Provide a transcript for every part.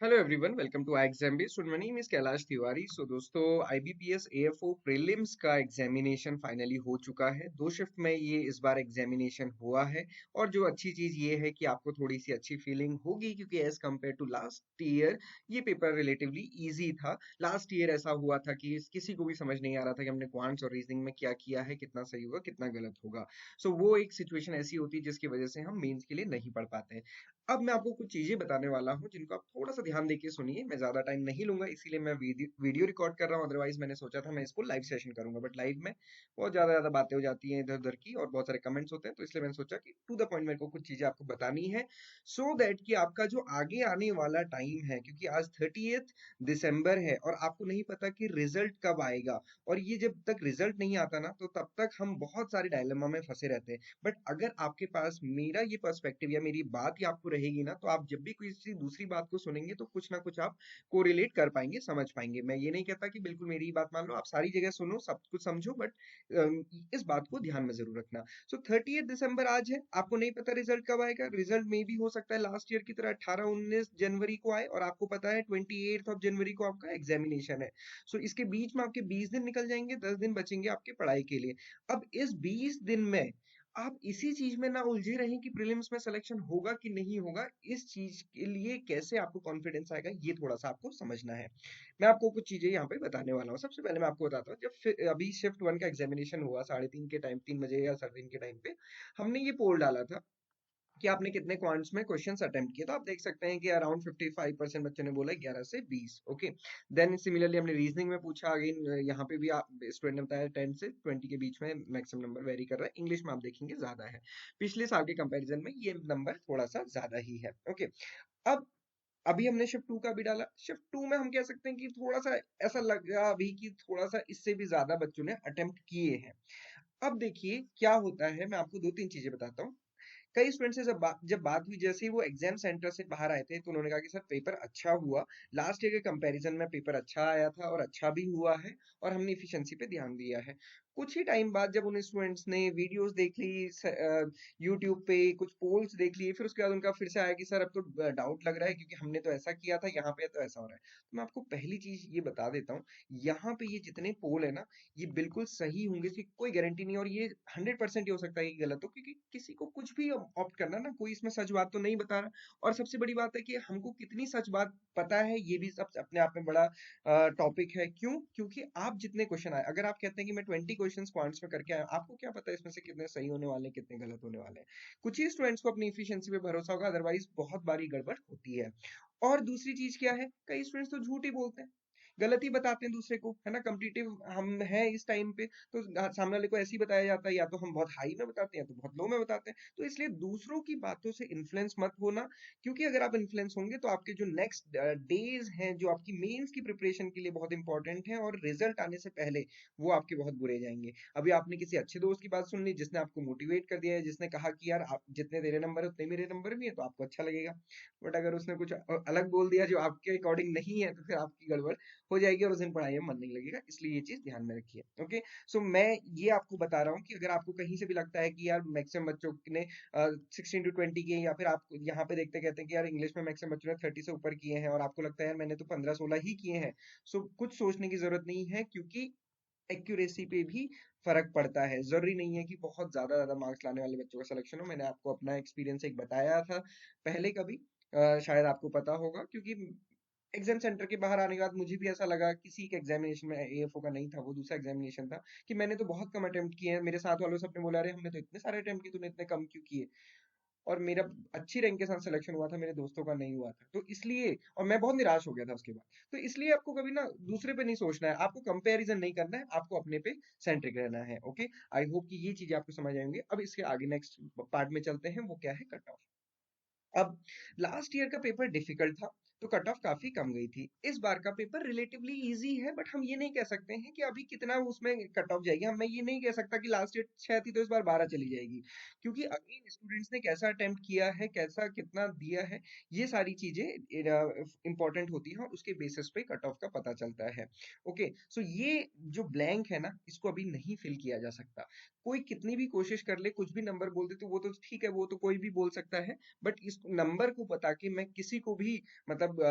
Hello everyone, welcome to exam base. My name is Kailash Tiwari. So दोस्तों, IBPS AFO prelims का examination finally हो चुका है। दो शिफ्ट में ये इस बार एग्जामिनेशन हुआ है। और जो अच्छी चीज ये है कि आपको थोड़ी सी अच्छी फीलिंग होगी, क्योंकि as compared to last year ये पेपर रिलेटिवली इजी था। लास्ट ईयर ऐसा हुआ था कि किसी को भी समझ नहीं आ रहा था कि हमने क्वांट्स और रीजनिंग में क्या किया है, कितना सही होगा कितना गलत होगा। सो वो एक सिचुएशन ऐसी होती है जिसकी वजह से हम मेंस के लिए नहीं पढ़ पाते हैं। अब मैं आपको कुछ चीजें बताने वाला हूँ जिनको आप थोड़ा सा ध्यान देके सुनिए। मैं ज्यादा टाइम नहीं लूंगा, इसीलिए मैं वीडियो रिकॉर्ड कर रहा हूँ। अदरवाइज मैंने सोचा था मैं इसको लाइव सेशन करूंगा, बट लाइव में बहुत ज्यादा बातें हो जाती हैं इधर उधर की, और बहुत सारे कमेंट्स होते हैं। तो इसलिए मैंने सोचा कि टू द पॉइंट मेरे को कुछ चीजें आपको बतानी है, सो दैट कि आपका जो आगे आने वाला टाइम है, क्योंकि आज 30 दिसंबर है और आपको नहीं पता कि रिजल्ट कब आएगा। और ये जब तक रिजल्ट नहीं आता ना, तो तब तक हम बहुत सारे डायलेमा में फंसे रहते हैं। बट अगर आपके पास मेरा ये पर्सपेक्टिव या मेरी बात ही आपको रहेगी ना, तो आप जब भी किसी दूसरी बात को सुनेंगे तो कुछ ना कुछ आप कोरिलेट कर पाएंगे, समझ पाएंगे। मैं ये नहीं कहता कि बिल्कुल मेरी ही बात मान लो, आप सारी जगह सुनो, सब कुछ समझो, बट इस बात को ध्यान में जरूर रखना। सो 30 दिसंबर आज है, आपको नहीं पता रिजल्ट कब आएगा। रिजल्ट में भी हो सकता है लास्ट ईयर की तरह 18-19 जनवरी को आए, और आपको पता है 28 जनवरी को आपका एग्जामिनेशन है। सो इसके बीच में आपके 20 दिन निकल जाएंगे, 10 दिन बचेंगे आपके पढ़ाई के लिए। अब इस 20 दिन में आप इसी चीज में ना उलझे रहें कि प्रीलिम्स में सिलेक्शन होगा कि नहीं होगा। इस चीज के लिए कैसे आपको कॉन्फिडेंस आएगा, ये थोड़ा सा आपको समझना है। मैं आपको कुछ चीजें यहाँ पे बताने वाला हूँ। सबसे पहले मैं आपको बताता हूँ, जब अभी शिफ्ट 1 का एग्जामिनेशन हुआ 3:30 के टाइम, 3 बजे या 3:30 के टाइम पे हमने ये पोल डाला था कि आपने कितने क्वांट्स में क्वेश्चंस अटेम्प्ट किए। तो आप देख सकते हैं कि अराउंड 55% बच्चों ने बोला 11 से 20। ओके, देन सिमिलरली हमने रीजनिंग में पूछा। अगेन यहाँ पे भी आप स्टूडेंट ने बताया 10 से 20 के बीच में मैक्सिमम नंबर वेरी कर रहा है। इंग्लिश में आप देखेंगे ज्यादा है, पिछले साल के कंपैरिजन में ये नंबर थोड़ा सा ज्यादा ही है। ओके, अब अभी हमने शिफ्ट 2 का भी डाला। शिफ्ट 2 में हम कह सकते हैं कि थोड़ा सा ऐसा लगा अभी कि थोड़ा सा इससे भी ज्यादा बच्चों ने अटेम्प्ट किए हैं। अब देखिए क्या होता है, मैं आपको दो तीन चीजें बताता हूँ। कई स्टूडेंट से जब बात हुई, जैसे ही वो एग्जाम सेंटर से बाहर आए थे, तो उन्होंने कहा कि सर पेपर अच्छा हुआ, लास्ट ईयर के कंपैरिजन में पेपर अच्छा आया था और अच्छा भी हुआ है, और हमने इफिशिएंसी पे ध्यान दिया है। कुछ ही टाइम बाद जब उन स्टूडेंट्स ने वीडियोस देख ली, यूट्यूब पे कुछ पोल्स देख लिए, फिर उसके बाद उनका फिर से आया कि सर अब तो डाउट लग रहा है, क्योंकि हमने तो ऐसा किया था, यहाँ पे तो ऐसा हो रहा है। तो मैं आपको पहली चीज ये बता देता हूँ, यहाँ पे ये जितने पोल है ना, ये बिल्कुल सही होंगे, इसकी कोई गारंटी नहीं। और ये 100% ये हो सकता है कि गलत हो, क्योंकि किसी को कुछ भी ऑप्ट करना ना, कोई इसमें सच बात तो नहीं बता रहा। और सबसे बड़ी बात है कि हमको कितनी सच बात पता है, ये भी सब अपने आप में बड़ा टॉपिक है। क्यों? क्योंकि आप जितने क्वेश्चन आए, अगर आप कहते हैं कि मैं 20 क्वेश्चन क्वांट्स में करके आया, आपको क्या पता है इसमें से कितने सही होने वाले हैं, कितने गलत होने वाले हैं। कुछ ही स्टूडेंट्स को अपनी इफिशियंसी पे भरोसा होगा, अदरवाइज बहुत बारी गड़बड़ होती है। और दूसरी चीज क्या है, कई स्टूडेंट्स तो झूठ ही बोलते हैं, गलत ही बताते हैं दूसरे को, है ना। कम्पिटिटिव हम हैं इस टाइम पे, तो सामने वाले को ऐसे ही बताया जाता है, या तो हम बहुत हाई में बताते हैं या तो बहुत लो में बताते हैं। तो इसलिए दूसरों की बातों से इन्फ्लुएंस मत होना, क्योंकि अगर आप इन्फ्लुएंस होंगे तो आपके जो नेक्स्ट डेज हैं, जो आपकी मेंस की प्रिपरेशन के लिए बहुत इंपॉर्टेंट है, और रिजल्ट आने से पहले वो आपके बहुत बुरे जाएंगे। अभी आपने किसी अच्छे दोस्त की बात सुन ली, जिसने आपको मोटिवेट कर दिया है, जिसने कहा कि यार आप जितने तेरे नंबर है उतने मेरे नंबर भी है, तो आपको अच्छा लगेगा। बट अगर उसने कुछ अलग बोल दिया जो आपके अकॉर्डिंग नहीं है, तो फिर आपकी गड़बड़ हो जाएगी और उस दिन पढ़ाई में मन नहीं लगेगा। इसलिए ये चीज ध्यान में रखिए। ओके, सो मैं ये आपको बता रहा हूँ कि अगर आपको कहीं से भी लगता है कि यार मैक्सिमम बच्चों ने 16 to 20 किए, या फिर आप यहाँ पे देखते कहते हैं कि यार इंग्लिश में मैक्सिमम बच्चों ने 30 से ऊपर किए हैं, और आपको लगता है यार मैंने तो 15-16 ही किए हैं, सो कुछ सोचने की जरूरत नहीं है, क्योंकि एक्यूरेसी पे भी फर्क पड़ता है। जरूरी नहीं है कि बहुत ज्यादा ज्यादा मार्क्स लाने वाले बच्चों का सिलेक्शन हो। मैंने आपको अपना एक्सपीरियंस एक बताया था पहले कभी, शायद आपको पता होगा, क्योंकि एग्जाम सेंटर के बाहर आने के बाद मुझे भी ऐसा लगा, किसी के एग्जामिनेशन में, एएफओ का नहीं था, वो दूसरा एग्जामिनेशन था, कि मैंने तो बहुत कम अटेम्प्ट किए हैं। मेरे साथ वालों सबने बोला अरे हमने तो इतने सारे अटेम्प्ट किए, तूने इतने कम क्यों किए। और मेरा अच्छी रैंक के साथ सिलेक्शन हुआ था, मेरे दोस्तों का नहीं हुआ था, तो इसलिए, और मैं बहुत निराश हो गया था उसके बाद। तो इसलिए आपको कभी ना दूसरे पे नहीं सोचना है, आपको कंपैरिजन नहीं करना है, आपको अपने पे सेंट्रिक रहना है। ओके, आई होप कि ये चीजें आपको समझ आएंगे। अब इसके आगे नेक्स्ट पार्ट में चलते हैं, वो क्या है, कट ऑफ। अब लास्ट ईयर का पेपर डिफिकल्ट था, तो कट ऑफ काफी कम गई थी। इस बार का पेपर रिलेटिवली इजी है, बट हम ये नहीं कह सकते हैं कि अभी कितना उसमें कट ऑफ जाएगी। हम मैं ये नहीं कह सकता कि लास्ट ईयर 6 थी तो इस बार 12 चली जाएगी, क्योंकि अगेन स्टूडेंट्स ने कैसा अटेम्प्ट किया है, कैसा कितना दिया है, ये सारी चीजें इंपॉर्टेंट होती हैं, और उसके बेसिस पे कट ऑफ का पता चलता है। ओके, सो ये जो ब्लैंक है ना, इसको अभी नहीं फिल किया जा सकता। कोई कितनी भी कोशिश कर ले, कुछ भी नंबर बोल दे, तो वो तो ठीक है, वो तो कोई भी बोल सकता है, बट इस नंबर को बता के मैं किसी को भी मतलब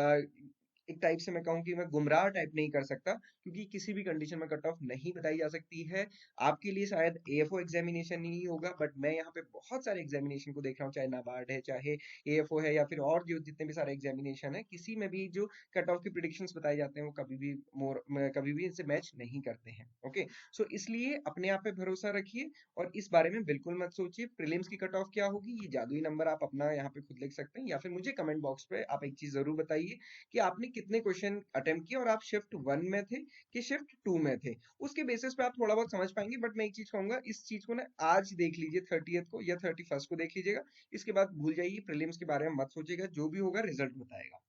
एक टाइप से मैं कहूँ कि मैं गुमराह टाइप नहीं कर सकता, क्योंकि किसी भी कंडीशन में कट ऑफ नहीं बताई जा सकती है। आपके लिए शायद एएफओ एग्जामिनेशन नहीं होगा, बट मैं यहाँ पे बहुत सारे एग्जामिनेशन को देख रहा हूँ, चाहे नाबार्ड है, चाहे एएफओ है, या फिर और जो जितने भी सारे एग्जामिनेशन है, किसी में भी जो कट ऑफ के प्रिडिक्शंस बताए जाते हैं वो कभी भी इनसे मैच नहीं करते हैं। ओके, सो इसलिए अपने आप पे भरोसा रखिए और इस बारे में बिल्कुल मत सोचिए प्रीलिम्स की कट ऑफ क्या होगी, ये जादुई नंबर आप अपना यहाँ पे खुद लिख सकते हैं, या फिर मुझे कमेंट बॉक्स पे आप एक चीज जरूर बताइए कि आपने कितने क्वेश्चन अटेम्प्ट किए और आप शिफ्ट 1 में थे कि शिफ्ट 2 में थे। उसके बेसिस पे आप थोड़ा बहुत समझ पाएंगे, बट मैं एक चीज कहूंगा, इस चीज को ना आज देख लीजिए 30th को या 31st को देख लीजिएगा, इसके बाद भूल जाइए, प्रीलिम्स के बारे में मत सोचिएगा, जो भी होगा रिजल्ट बताएगा,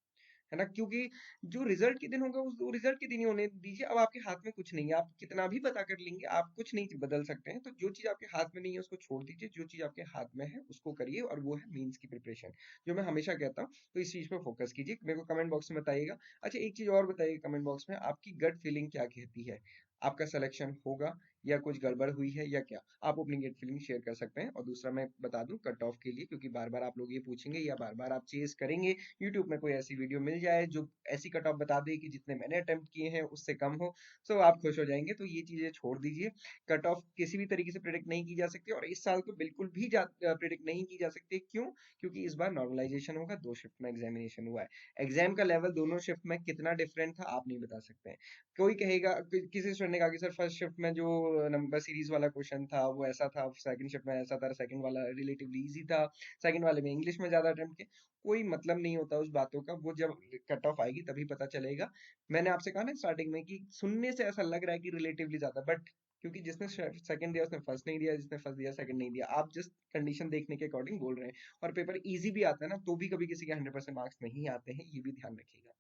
है ना? क्योंकि जो रिजल्ट के दिन होगा उस रिजल्ट के दिन ही होने दीजिए, अब आपके हाथ में कुछ नहीं है, आप कितना भी पता कर लेंगे, आप कुछ नहीं बदल सकते हैं, तो जो चीज आपके हाथ में नहीं है उसको छोड़ दीजिए, जो चीज आपके हाथ में है उसको करिए, और वो है मीन्स की प्रिपरेशन, जो मैं हमेशा कहता हूँ। तो इस चीज पे फोकस कीजिए, मेरे को कमेंट बॉक्स में बताइएगा। अच्छा, एक चीज और बताइए कमेंट बॉक्स में, आपकी गट फीलिंग क्या कहती है, आपका सिलेक्शन होगा या कुछ गड़बड़ हुई है या क्या, आप अपनी गट फीलिंग शेयर कर सकते हैं। और दूसरा मैं बता दूं कट ऑफ के लिए, क्योंकि बार बार आप लोग ये पूछेंगे या बार बार आप चेज करेंगे, यूट्यूब में कोई ऐसी वीडियो मिल जाए जो ऐसी कट ऑफ बता दे कि जितने मैंने अटेम्प्ट किए हैं उससे कम हो, तो आप खुश हो जाएंगे, तो ये चीजें छोड़ दीजिए। कट ऑफ किसी भी तरीके से प्रिडिक्ट नहीं की जा सकती, और इस साल तो बिल्कुल भी प्रिडिक्ट नहीं की जा सकती। क्यों? क्योंकि इस बार नॉर्मलाइजेशन होगा, 2 शिफ्ट में एग्जामिनेशन हुआ है, एग्जाम का लेवल दोनों शिफ्ट में कितना डिफरेंट था आप नहीं बता सकते हैं। कोई कहेगा किसी स्टूडेंट ने कहा कि सर फर्स्ट शिफ्ट में जो नंबर सीरीज वाला क्वेश्चन था वो ऐसा था, सेकंड शिफ्ट में ऐसा था, सेकंड वाला रिलेटिवली इजी था, सेकंड वाले में इंग्लिश में ज्यादा अटेम्प्ट किए। कोई मतलब नहीं होता उस बातों का, वो जब कट ऑफ आएगी तभी पता चलेगा। मैंने आपसे कहा ना स्टार्टिंग में कि सुनने से ऐसा लग रहा है कि रिलेटिवली ज्यादा, बट क्योंकि जिसने सेकंड दिया उसने फर्स्ट नहीं दिया, जिसने फर्स्ट दिया सेकंड नहीं दिया, आप जस्ट कंडीशन देखने के अकॉर्डिंग बोल रहे हैं। और पेपर इजी भी आता है ना, तो भी कभी किसी के 100% मार्क्स नहीं आते हैं, ये भी ध्यान रखिएगा।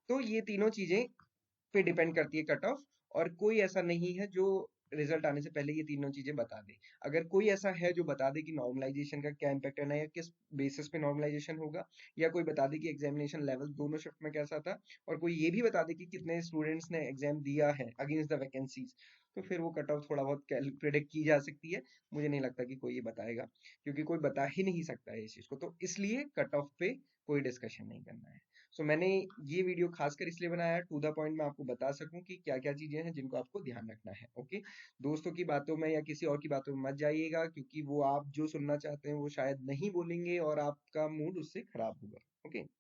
तो ये तीनों चीजें पे डिपेंड करती है कट ऑफ, और कोई ऐसा नहीं है जो रिजल्ट आने से पहले ये तीनों चीजें बता दे। अगर कोई ऐसा है जो बता दे कि नॉर्मलाइजेशन का क्या इम्पैक्ट है ना, या किस बेसिस पे नॉर्मलाइजेशन होगा, या कोई बता दे कि एग्जामिनेशन लेवल दोनों शिफ्ट में कैसा था, और कोई ये भी बता दे कि कितने स्टूडेंट्स ने एग्जाम दिया है अगेंस्ट द वैकेंसीज, तो फिर वो कट ऑफ थोड़ा बहुत प्रिडिक्ट की जा सकती है। मुझे नहीं लगता कि कोई ये बताएगा, क्योंकि कोई बता ही नहीं सकता है इस चीज को, तो इसलिए कट ऑफ पे कोई डिस्कशन नहीं करना है। सो मैंने ये वीडियो खासकर इसलिए बनाया है, टू द पॉइंट मैं आपको बता सकूं कि क्या क्या चीजें हैं जिनको आपको ध्यान रखना है। ओके, दोस्तों की बातों में या किसी और की बातों में मत जाइएगा, क्योंकि वो आप जो सुनना चाहते हैं वो शायद नहीं बोलेंगे और आपका मूड उससे खराब होगा। ओके,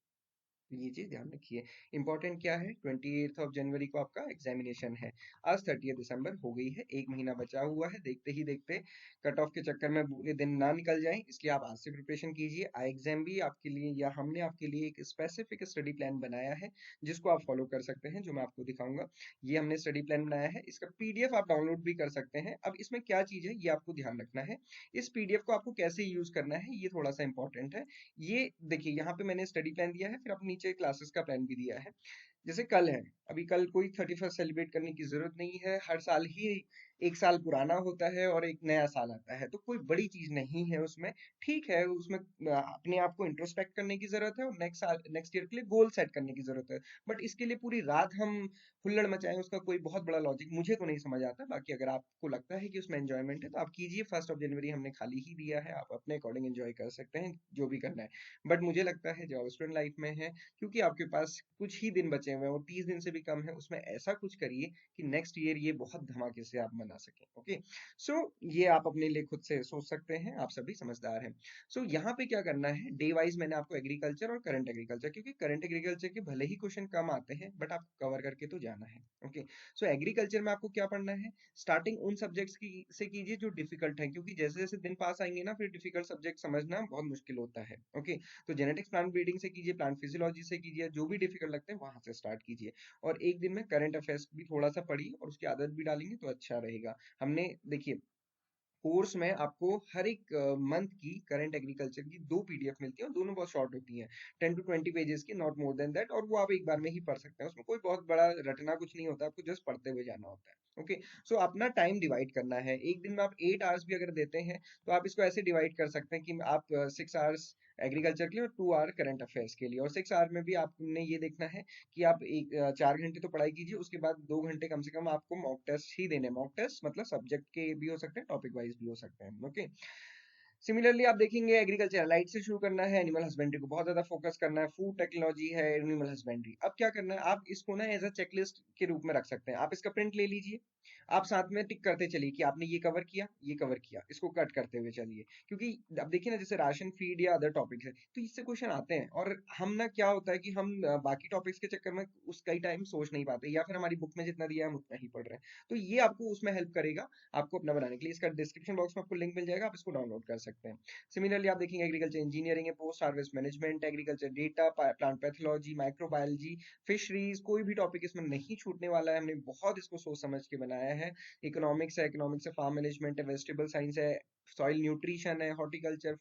तो ये चीज ध्यान रखिए। इंपॉर्टेंट क्या है, 28 जनवरी को आपका एग्जामिनेशन है, आज 30 दिसंबर हो गई है, एक महीना बचा हुआ है, देखते ही देखते कट ऑफ के चक्कर में पूरे दिन ना निकल जाए, इसलिए आप आज से प्रिपरेशन कीजिए। आई एग्जाम भी आपके लिए, या हमने आपके लिए एक स्पेसिफिक स्टडी प्लान बनाया है जिसको आप फॉलो कर सकते हैं, जो मैं आपको दिखाऊंगा। ये हमने स्टडी प्लान बनाया है, इसका पीडीएफ आप डाउनलोड भी कर सकते हैं। अब इसमें क्या चीज है ये आपको ध्यान रखना है, इस पीडीएफ को आपको कैसे यूज करना है ये थोड़ा सा इंपॉर्टेंट है। ये देखिए, यहाँ पे मैंने स्टडी प्लान दिया है, फिर आप नीचे क्लासेस का प्लान भी दिया है। जैसे कल है, अभी कल कोई 31st सेलिब्रेट करने की जरूरत नहीं है, हर साल ही एक साल पुराना होता है और एक नया साल आता है, तो कोई बड़ी चीज नहीं है उसमें। ठीक है, उसमें अपने आप को इंट्रोस्पेक्ट करने की जरूरत है और नेक्स्ट साल नेक्स्ट ईयर के लिए गोल सेट करने की जरूरत है, बट इसके लिए पूरी रात हम हुल्लड़ मचाएं, उसका कोई बहुत बड़ा लॉजिक मुझे तो नहीं समझ आता। बाकी अगर आपको लगता है कि उसमें एंजॉयमेंट है तो आप कीजिए, 1 जनवरी हमने खाली ही दिया है, आप अपने अकॉर्डिंग एंजॉय कर सकते हैं जो भी करना है। बट मुझे लगता है जो स्टूडेंट लाइफ में है, क्योंकि आपके पास कुछ ही दिन बचे हुए हैं और 30 दिन से भी कम है, उसमें ऐसा कुछ करिए कि नेक्स्ट ईयर ये बहुत धमाके से आप मना सकें। ओके, सो ये आप अपने लिए खुद से सोच सकते हैं, आप सभी समझदार हैं। सो यहाँ पे क्या करना है, डे वाइज मैंने आपको एग्रीकल्चर और करंट एग्रीकल्चर, क्योंकि करंट एग्रीकल्चर के भले ही क्वेश्चन कम आते हैं बट आपको कवर करके तो जाना है। ओके, सो एग्रीकल्चर में आपको क्या पढ़ना है, स्टार्टिंग उन सब्जेक्ट्स की से कीजिए जो डिफिकल्ट है, क्योंकि जैसे जैसे दिन पास आएंगे ना फिर डिफिकल्ट सब्जेक्ट समझना बहुत मुश्किल होता है। ओके, तो जेनेटिक्स प्लांट ब्रीडिंग से कीजिए, प्लांट फिजियोलॉजी से कीजिए, जो भी डिफिकल्ट लगते हैं वहां से स्टार्ट कीजिए। और एक दिन में करंट अफेयर्स भी थोड़ा सा पढ़िए और उसकी आदत भी डालेंगे तो अच्छा रहेगा। हमने देखिए कोर्स में आपको हर एक मंथ की करंट एग्रीकल्चर की 2 पीडीएफ मिलती है और दोनों बहुत शॉर्ट होती हैं, 10 to 20 पेजेस की, नॉट मोर देन दैट, और वो आप एक बार में ही पढ़ सकते हैं, उसमें कोई बहुत बड़ा रटना कुछ नहीं होता, आपको जस्ट पढ़ते हुए जाना होता है। ओके, सो अपना टाइम डिवाइड करना है, एक दिन में आप 8 आवर्स भी अगर देते हैं तो आप इसको ऐसे डिवाइड कर सकते हैं कि आप 6 आवर्स एग्रीकल्चर के लिए, और 2 आवर करंट अफेयर्स के लिए। और 6 आवर में भी आपने ये देखना है कि आप 4 घंटे तो पढ़ाई कीजिए, उसके बाद 2 घंटे कम से कम आपको मॉक टेस्ट ही देने। मॉक टेस्ट मतलब सब्जेक्ट के भी हो सकते हैं, टॉपिक वाइज भी हो सकते हैं। ओके, सिमिलरली आप देखेंगे एग्रीकल्चर एलाइड से शुरू करना है, एनिमल हस्बेंड्री को बहुत ज्यादा फोकस करना है, फूड टेक्नोलॉजी है, एनिमल हस्बेंड्री। अब क्या करना है, आप इसको ना एज अ चेकलिस्ट के रूप में रख सकते हैं। आप इसका प्रिंट ले लीजिए, आप साथ में टिक करते चलिए कि आपने ये कवर किया, ये कवर किया, इसको कट करते हुए चलिए। क्योंकि अब देखिए ना, जैसे राशन फीड या अदर टॉपिक्स है तो इससे क्वेश्चन आते हैं, और हम ना क्या होता है कि हम बाकी टॉपिक्स के चक्कर में उसका ही टाइम सोच नहीं पाते, या फिर हमारी बुक में जितना दिया है हम उतना ही पढ़ रहे हैं। तो ये आपको उसमें हेल्प करेगा, आपको अपना बनाने के लिए। इसका डिस्क्रिप्शन बॉक्स में आपको लिंक मिल जाएगा, आप इसको डाउनलोड कर सकते हैं। सिमिलरली आप देखेंगे एग्रीकल्चर इंजीनियरिंग है, post harvest management, agriculture data, plant pathology, microbiology, fisheries, कोई भी टॉपिक इसमें नहीं छूटने वाला है। हमने बहुत इसको सोच समझ के बनाया है। इकोनॉमिक्स है, इकोनॉमिक्स है, फार्म मैनेजमेंट है, वेजिटेबल साइंस है, सॉइल न्यूट्रिशन है, हॉर्टिकल्चर,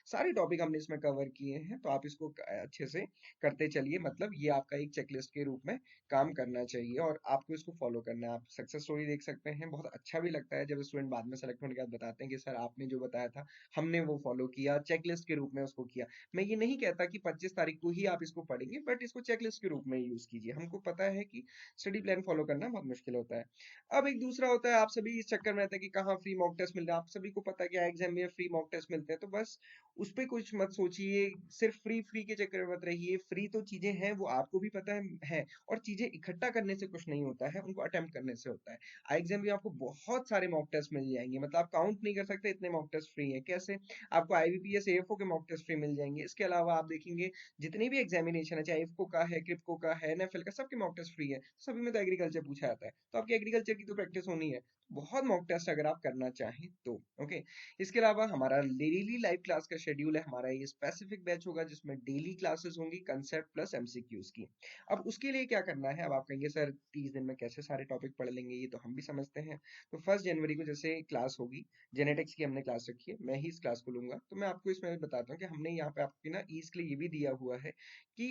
सारे टॉपिक हमने इसमें कवर किए हैं। तो आप इसको अच्छे से करते चलिए, मतलब ये आपका एक चेकलिस्ट के रूप में काम करना चाहिए और आपको इसको फॉलो करना है। आप सक्सेस स्टोरी देख सकते हैं, बहुत अच्छा भी लगता है जब स्टूडेंट बाद में सेलेक्ट होने के बाद बताते हैं कि सर आपने जो बताया था हमने वो फॉलो किया, चेकलिस्ट के रूप में उसको किया। मैं ये नहीं कहता कि 25 तारीख को ही आप इसको पढ़ेंगे, बट इसको चेकलिस्ट के रूप में यूज कीजिए। हमको पता है कि स्टडी प्लान फॉलो करना बहुत मुश्किल होता है। अब एक दूसरा होता है, आप सभी इस चक्कर में रहते हैं कि कहाँ फ्री मॉक टेस्ट मिल रहा है। आप सभी को पता है कि एग्जाम में फ्री मॉक टेस्ट मिलते हैं, तो बस उस पे कुछ मत सोचिए, सिर्फ फ्री फ्री के चक्कर में मत रहिए। फ्री तो चीजें हैं, वो आपको भी पता है, और चीजें इकट्ठा करने से कुछ नहीं होता है, उनको अटेम्प्ट करने से होता है। एग्जाम में आपको बहुत सारे मॉक टेस्ट मिल जाएंगे, मतलब आप काउंट नहीं कर सकते इतने मॉक टेस्ट फ्री है। कैसे? आपको आईबीपीएस एएफओ के मॉक टेस्ट फ्री मिल जाएंगे। इसके अलावा आप देखेंगे जितनी भी एग्जामिनेशन है, चाहे इफको का है, क्रिप्को का है, एनएफएल का, सबके मॉक टेस्ट फ्री है। सभी में तो एग्रीकल्चर पूछा जाता है, तो आपकी एग्रीकल्चर की तो प्रैक्टिस होनी है। बहुत मॉक टेस्ट अगर आप करना चाहें तो। ओके, इसके अलावा हमारा डेली लाइव क्लास का शेड्यूल है। हमारा ये स्पेसिफिक बैच होगा जिसमें डेली क्लासेस होंगी, कंसेप्ट प्लस एमसीक्यूज की। अब उसके लिए क्या करना है, अब आप कहेंगे सर 30 दिन में कैसे सारे टॉपिक पढ़ लेंगे, ये तो हम भी समझते हैं। तो 1 जनवरी को जैसे क्लास होगी, जेनेटिक्स की हमने क्लास रखी है, मैं ही इस क्लास को लूंगा। तो मैं आपको इसमें बताता हूँ कि हमने यहाँ पे आपकी ना ईज के लिए ये भी दिया हुआ है कि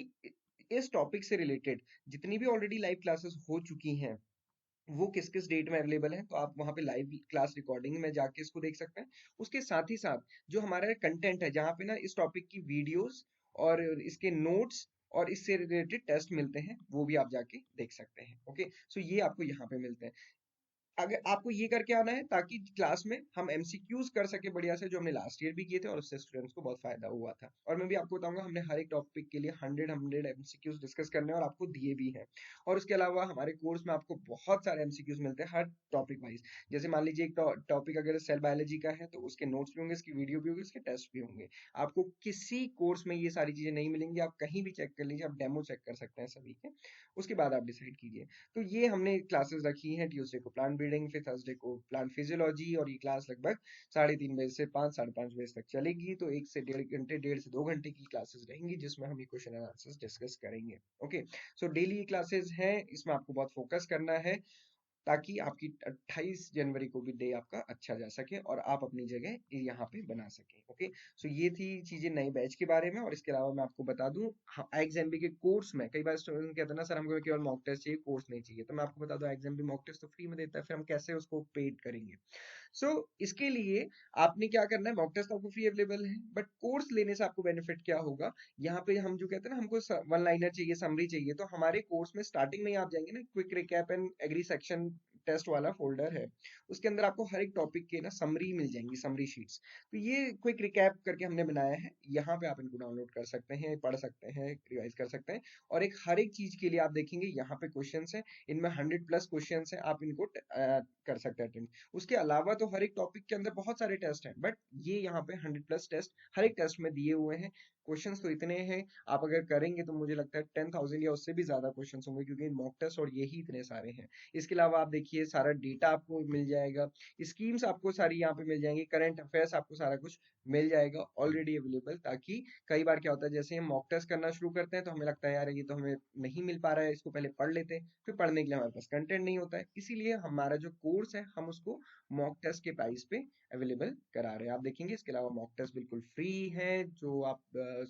इस टॉपिक से रिलेटेड जितनी भी ऑलरेडी लाइव क्लासेस हो चुकी हैं वो किस किस डेट में अवेलेबल है, तो आप वहां पे लाइव क्लास रिकॉर्डिंग में जाके इसको देख सकते हैं। उसके साथ ही साथ जो हमारा कंटेंट है, जहाँ पे ना इस टॉपिक की वीडियोस और इसके नोट्स और इससे रिलेटेड टेस्ट मिलते हैं, वो भी आप जाके देख सकते हैं। ओके, सो ये आपको यहाँ पे मिलते हैं। अगर आपको ये करके आना है ताकि क्लास में हम एमसीक्यूज कर सके बढ़िया से, जो हमने लास्ट ईयर भी किए थे और उससे स्टूडेंट्स को बहुत फायदा हुआ था। और मैं भी आपको बताऊंगा, हमने हर एक टॉपिक के लिए 100 एमसीक्यूज डिस्कस करने हैं और आपको दिए भी हैं। और उसके अलावा हमारे कोर्स में आपको बहुत सारे एमसीक्यूज मिलते हैं हर टॉपिक वाइज। जैसे मान लीजिए एक टॉपिक अगर सेल बायोलॉजी का है तो उसके नोट्स भी होंगे, उसकी वीडियो भी होगी, उसके टेस्ट भी होंगे। आपको किसी कोर्स में ये सारी चीजें नहीं मिलेंगी, आप कहीं भी चेक कर लीजिए, आप डेमो चेक कर सकते हैं सभी के। उसके बाद आप डिसाइड कीजिए। तो ये हमने क्लासेस रखी हैं, ट्यूसडे को प्लांट ब्रीडिंग, फिर थर्सडे को प्लांट फिजियोलॉजी, और ये क्लास लगभग 3:30 बजे से 5 साढ़े 5 बजे तक चलेगी। तो 1 से 1.5 घंटे, 1.5 से 2 घंटे की क्लासेस रहेंगी जिसमें हम ये क्वेश्चन एंड आंसर्स डिस्कस करेंगे। ओके, सो डेली ये क्लासेस हैं, इसमें आपको बहुत फोकस करना है ताकि आपकी 28 जनवरी को भी डे आपका अच्छा जा सके और आप अपनी जगह यहाँ पे बना सके। ओके, सो ये थी चीजें नए बैच के बारे में। और इसके अलावा मैं आपको बता दूं, एग्जाम के कोर्स में कई बार स्टूडेंट कहते हैं ना सर हमको केवल मॉक टेस्ट चाहिए, कोर्स नहीं चाहिए। तो मैं आपको बता दूं, एग्जाम भी मॉक टेस्ट तो फ्री में देता है, फिर हम कैसे उसको पेड करेंगे? इसके लिए आपने क्या करना है, मॉक टेस्ट आपको फ्री अवेलेबल है, बट कोर्स लेने से आपको बेनिफिट क्या होगा? यहाँ पे हम जो कहते हैं ना, हमको वन लाइनर चाहिए, समरी चाहिए, तो हमारे कोर्स में स्टार्टिंग में ही आप जाएंगे ना, quick recap and agri section test वाला फोल्डर है, उसके अंदर आपको हर एक टॉपिक के ना समरी मिल जाएंगी, समरी शीट्स। तो ये क्विक रिकैप करके हमने बनाया है, यहाँ पे आप इनको डाउनलोड कर सकते हैं, पढ़ सकते हैं, रिवाइज कर सकते हैं। और एक हर एक चीज के लिए आप देखेंगे यहाँ पे क्वेश्चंस है, इनमें 100+ क्वेश्चंस है, आप इनको कर सकते हैं अटेंड। उसके अलावा तो हर एक टॉपिक के अंदर बहुत सारे टेस्ट हैं, बट ये यहाँ पे 100+ टेस्ट हर एक टेस्ट में दिए हुए हैं। क्वेश्चंस तो इतने हैं, आप अगर करेंगे तो मुझे लगता है 10,000 या उससे भी ज्यादा क्वेश्चंस होंगे, क्योंकि मॉक टेस्ट और ये ही इतने सारे हैं। इसके अलावा आप देखिए सारा डेटा आपको मिल जाएगा, स्कीम्स आपको सारी यहाँ पे मिल जाएंगी, करंट अफेयर्स आपको सारा कुछ मिल जाएगा ऑलरेडी अवेलेबल। ताकि कई बार क्या होता है, जैसे हम मॉक टेस्ट करना शुरू करते हैं तो हमें लगता है यार ये तो हमें नहीं मिल पा रहा है, इसको पहले पढ़ लेते हैं, फिर पढ़ने के लिए हमारे पास कंटेंट नहीं होता है। इसीलिए हमारा जो कोर्स है हम उसको मॉक टेस्ट के प्राइस पे अवेलेबल करा रहे हैं, आप देखेंगे। इसके अलावा मॉक टेस्ट बिल्कुल फ्री है, जो आप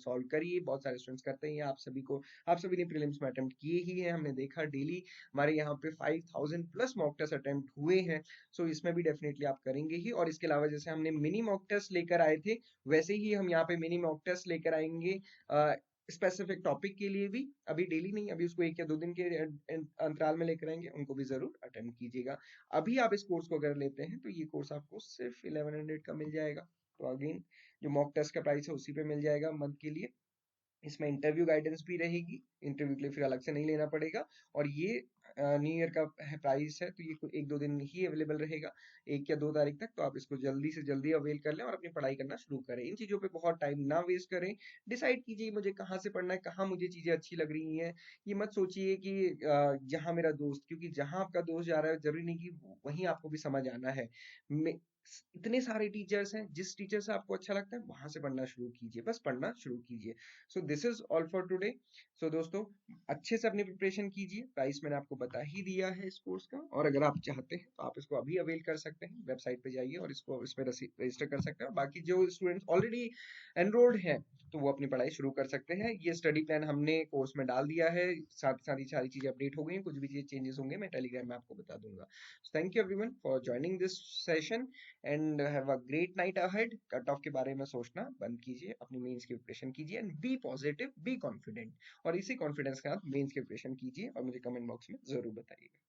सॉल्व करिए, बहुत सारे स्टूडेंट्स करते हैं। आप सभी ने प्रीलिम्स में अटेम्प्ट किए ही है, हमने देखा डेली हमारे यहाँ पे 5,000+ मॉक मॉक टेस्ट अटेम्प्ट हुए हैं, सो इसमें भी डेफिनेटली आप करेंगे ही। और इसके अलावा जैसे हमने मिनी मॉक टेस्ट लेकर आए थे, वैसे ही हम यहाँ पे मिनी मॉक टेस्ट लेकर आएंगे स्पेसिफिक टॉपिक के लिए भी। अभी डेली नहीं, अभी उसको 1 या 2 दिन के अंतराल में लेकर आएंगे, उनको भी जरूर अटेम्प्ट कीजिएगा। अभी आप इस कोर्स को अगर लेते हैं तो ये कोर्स आपको सिर्फ 1100 का मिल जाएगा। तो अगेन जो मॉक टेस्ट का प्राइस है उसी पे मिल जाएगा मंथ के लिए। इसमें इंटरव्यू गाइडेंस भी रहेगी, इंटरव्यू के लिए फिर अलग से नहीं लेना पड़ेगा। और ये न्यू ईयर का प्राइस है, तो ये 1-2 दिन ही अवेलेबल रहेगा, 1 या 2 तारीख तक। तो आप इसको जल्दी से जल्दी अवेल कर लें और अपनी पढ़ाई करना शुरू करें। इन चीजों पे बहुत टाइम ना वेस्ट करें, डिसाइड कीजिए मुझे कहाँ से पढ़ना है, कहाँ मुझे चीजें अच्छी लग रही हैं। ये मत सोचिए कि जहाँ मेरा दोस्त, क्योंकि जहाँ आपका दोस्त जा रहा है जरूरी नहीं कि वहीं आपको भी समझ आना है। इतने सारे टीचर्स हैं, जिस टीचर से आपको अच्छा लगता है वहां से पढ़ना शुरू कीजिए, बस पढ़ना शुरू कीजिए। So this is all for today. So दोस्तों, अच्छे से अपनी प्रिपरेशन कीजिए। प्राइस मैंने आपको बता ही दिया है इस कोर्स का, और अगर आप चाहते हैं तो आप इसको अभी अवेल कर सकते हैं, वेबसाइट पे जाइए और इसको इसमें रजिस्टर कर सकते हैं। और बाकी जो स्टूडेंट्स ऑलरेडी एनरोल्ड हैं तो वो अपनी पढ़ाई शुरू कर सकते हैं। ये स्टडी प्लान हमने कोर्स में डाल दिया है, साथ साथ ही सारी चीजें अपडेट हो गई हैं, कुछ भी चीज चेंजेस होंगे मैं टेलीग्राम में आपको बता दूंगा। Thank you everyone for joining this session and have a great night ahead. Cut off के बारे में सोचना बंद कीजिए, अपनी मेंस की प्रिपरेशन कीजिए and be positive, be confident. और इसी कॉन्फिडेंस के साथ मेंस की प्रिपरेशन कीजिए और मुझे कमेंट बॉक्स में जरूर बताइएगा।